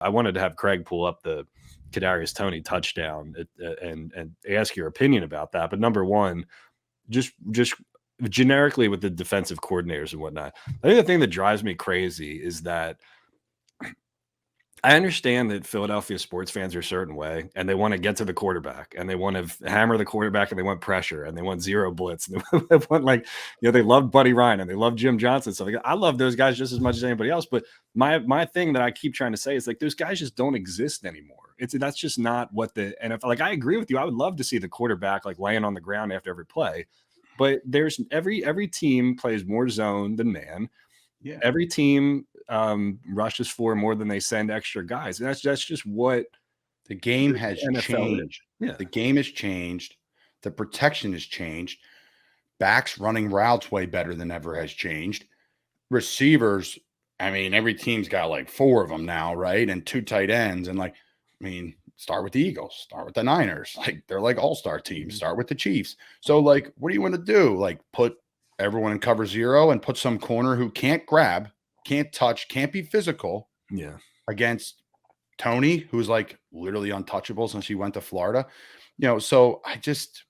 I wanted to have Craig pull up the Kadarius Toney touchdown and ask your opinion about that. But number one, just generically with the defensive coordinators and whatnot, I think the thing that drives me crazy is that I understand that Philadelphia sports fans are a certain way, and they want to get to the quarterback, and they want to hammer the quarterback, and they want pressure, and they want zero blitz, and they want, like, they love Buddy Ryan and they love Jim Johnson. So I love those guys just as much as anybody else. But my thing that I keep trying to say is, like, those guys just don't exist anymore. That's just not what the NFL. Like, I agree with you. I would love to see the quarterback like laying on the ground after every play, but there's every team plays more zone than man. Yeah. Every team rushes for more than they send extra guys. And that's just what the game has changed. Yeah. The game has changed. The protection has changed. Backs running routes way better than ever has changed. Receivers, I mean, every team's got like 4 of them now, right? And 2 tight ends. And like, I mean, start with the Eagles, start with the Niners. Like, they're like all-star teams. Start with the Chiefs. So, like, what do you want to do? Like, put everyone in cover 0 and put some corner who can't grab, can't touch, can't be physical. Yeah. Against Toney, who's like literally untouchable since he went to Florida. So I just,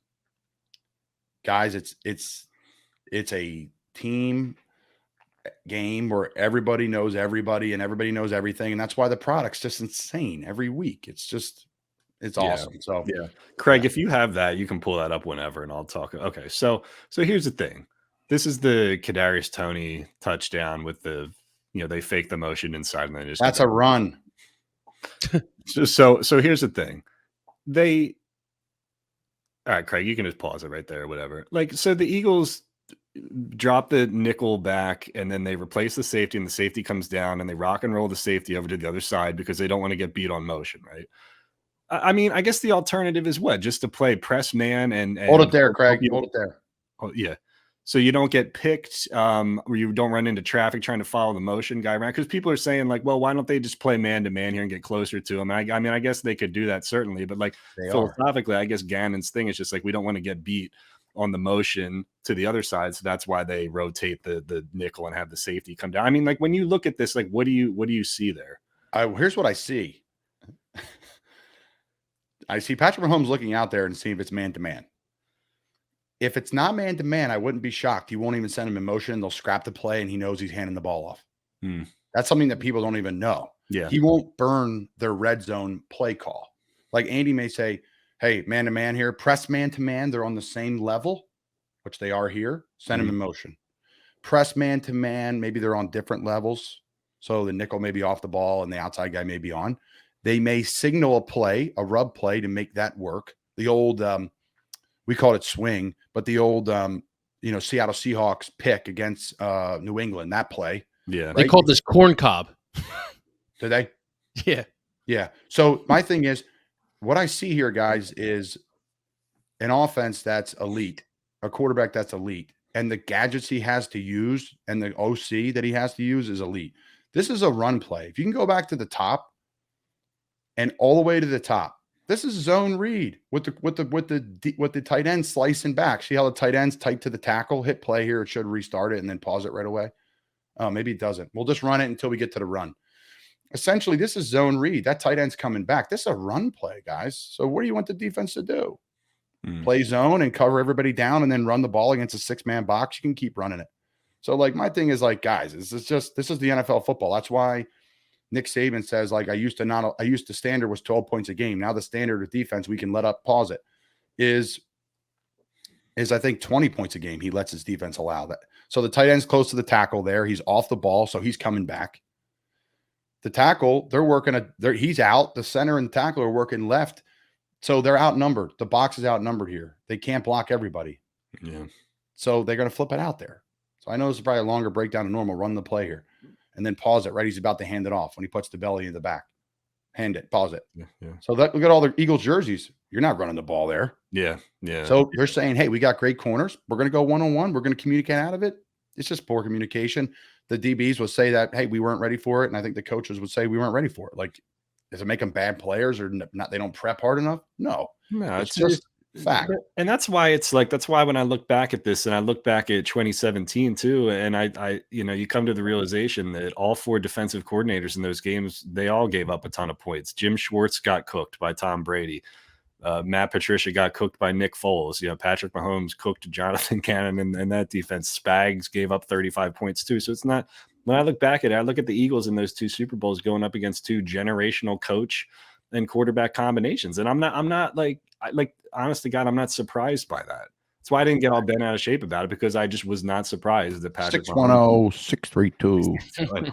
guys, it's a team game where everybody knows everybody and everybody knows everything. And that's why the product's just insane every week. It's awesome. So yeah. Craig, if you have that, you can pull that up whenever and I'll talk. Okay. So here's the thing. This is the Kadarius Toney touchdown with the, they fake the motion inside and then just. That's a run. So here's the thing. All right, Craig, you can just pause it right there or whatever. Like, so the Eagles drop the nickel back and then they replace the safety and the safety comes down and they rock and roll the safety over to the other side because they don't want to get beat on motion, right? I mean, I guess the alternative is what? Just to play press man and hold it there, Craig. Hold it there. Oh, yeah. So you don't get picked, or you don't run into traffic trying to follow the motion guy around. Because people are saying, like, well, why don't they just play man-to-man here and get closer to him? I mean, I guess they could do that, certainly. But, like, philosophically, I guess Gannon's thing is just, like, we don't want to get beat on the motion to the other side. So that's why they rotate the nickel and have the safety come down. I mean, like, when you look at this, like, what do you see there? Here's what I see. I see Patrick Mahomes looking out there and seeing if it's man-to-man. If it's not man-to-man, I wouldn't be shocked. He won't even send him in motion. They'll scrap the play, and he knows he's handing the ball off. That's something that people don't even know. Yeah. He won't burn their red zone play call. Like Andy may say, hey, man-to-man here, press man-to-man. They're on the same level, which they are here. Send him in motion. Press man-to-man, maybe they're on different levels. So the nickel may be off the ball and the outside guy may be on. They may signal a play, a rub play to make that work. The old we called it swing, but the old, Seattle Seahawks pick against New England, that play. Yeah. Right? They called this corn cob. Did they? Yeah. Yeah. So my thing is, what I see here, guys, is an offense that's elite, a quarterback that's elite, and the gadgets he has to use and the OC that he has to use is elite. This is a run play. If you can go back to the top and all the way to the top, this is zone read with the tight end slicing back. See how the tight end's tight to the tackle? Hit play here. It should restart it and then pause it right away. Maybe it doesn't. We'll just run it until we get to the run. Essentially, this is zone read. That tight end's coming back. This is a run play, guys. So what do you want the defense to do? Play zone and cover everybody down and then run the ball against a 6-man box. You can keep running it. So, like, my thing is, like, guys, this is the NFL football. That's why Nick Saban says, like, I used to standard was 12 points a game. Now the standard of defense, we can let up, pause it, is I think 20 points a game. He lets his defense allow that. So the tight end's close to the tackle there. He's off the ball, so he's coming back. The tackle, he's out. The center and the tackle are working left. So they're outnumbered. The box is outnumbered here. They can't block everybody. Yeah. So they're going to flip it out there. So I know this is probably a longer breakdown than normal. Run the play here. And then pause it, right? He's about to hand it off when he puts the belly in the back. Hand it, pause it. Yeah. So look at all the Eagles jerseys. You're not running the ball there. Yeah. So they're saying, hey, we got great corners. We're going to go one-on-one. We're going to communicate out of it. It's just poor communication. The DBs will say that, hey, we weren't ready for it. And I think the coaches would say we weren't ready for it. Like, does it make them bad players or not? They don't prep hard enough? No. It's just Fact. And that's why that's why when I look back at this and I look back at 2017 too, and you come to the realization that all 4 defensive coordinators in those games, they all gave up a ton of points. Jim Schwartz got cooked by Tom Brady. Matt Patricia got cooked by Nick Foles. Patrick Mahomes cooked Jonathan Cannon and that defense. Spags gave up 35 points too. So it's not, when I look back at it, I look at the Eagles in those 2 Super Bowls going up against 2 generational coach and quarterback combinations. And I'm not honest to God, I'm not surprised by that. That's why I didn't get all bent out of shape about it, because I just was not surprised that Patrick 610-632.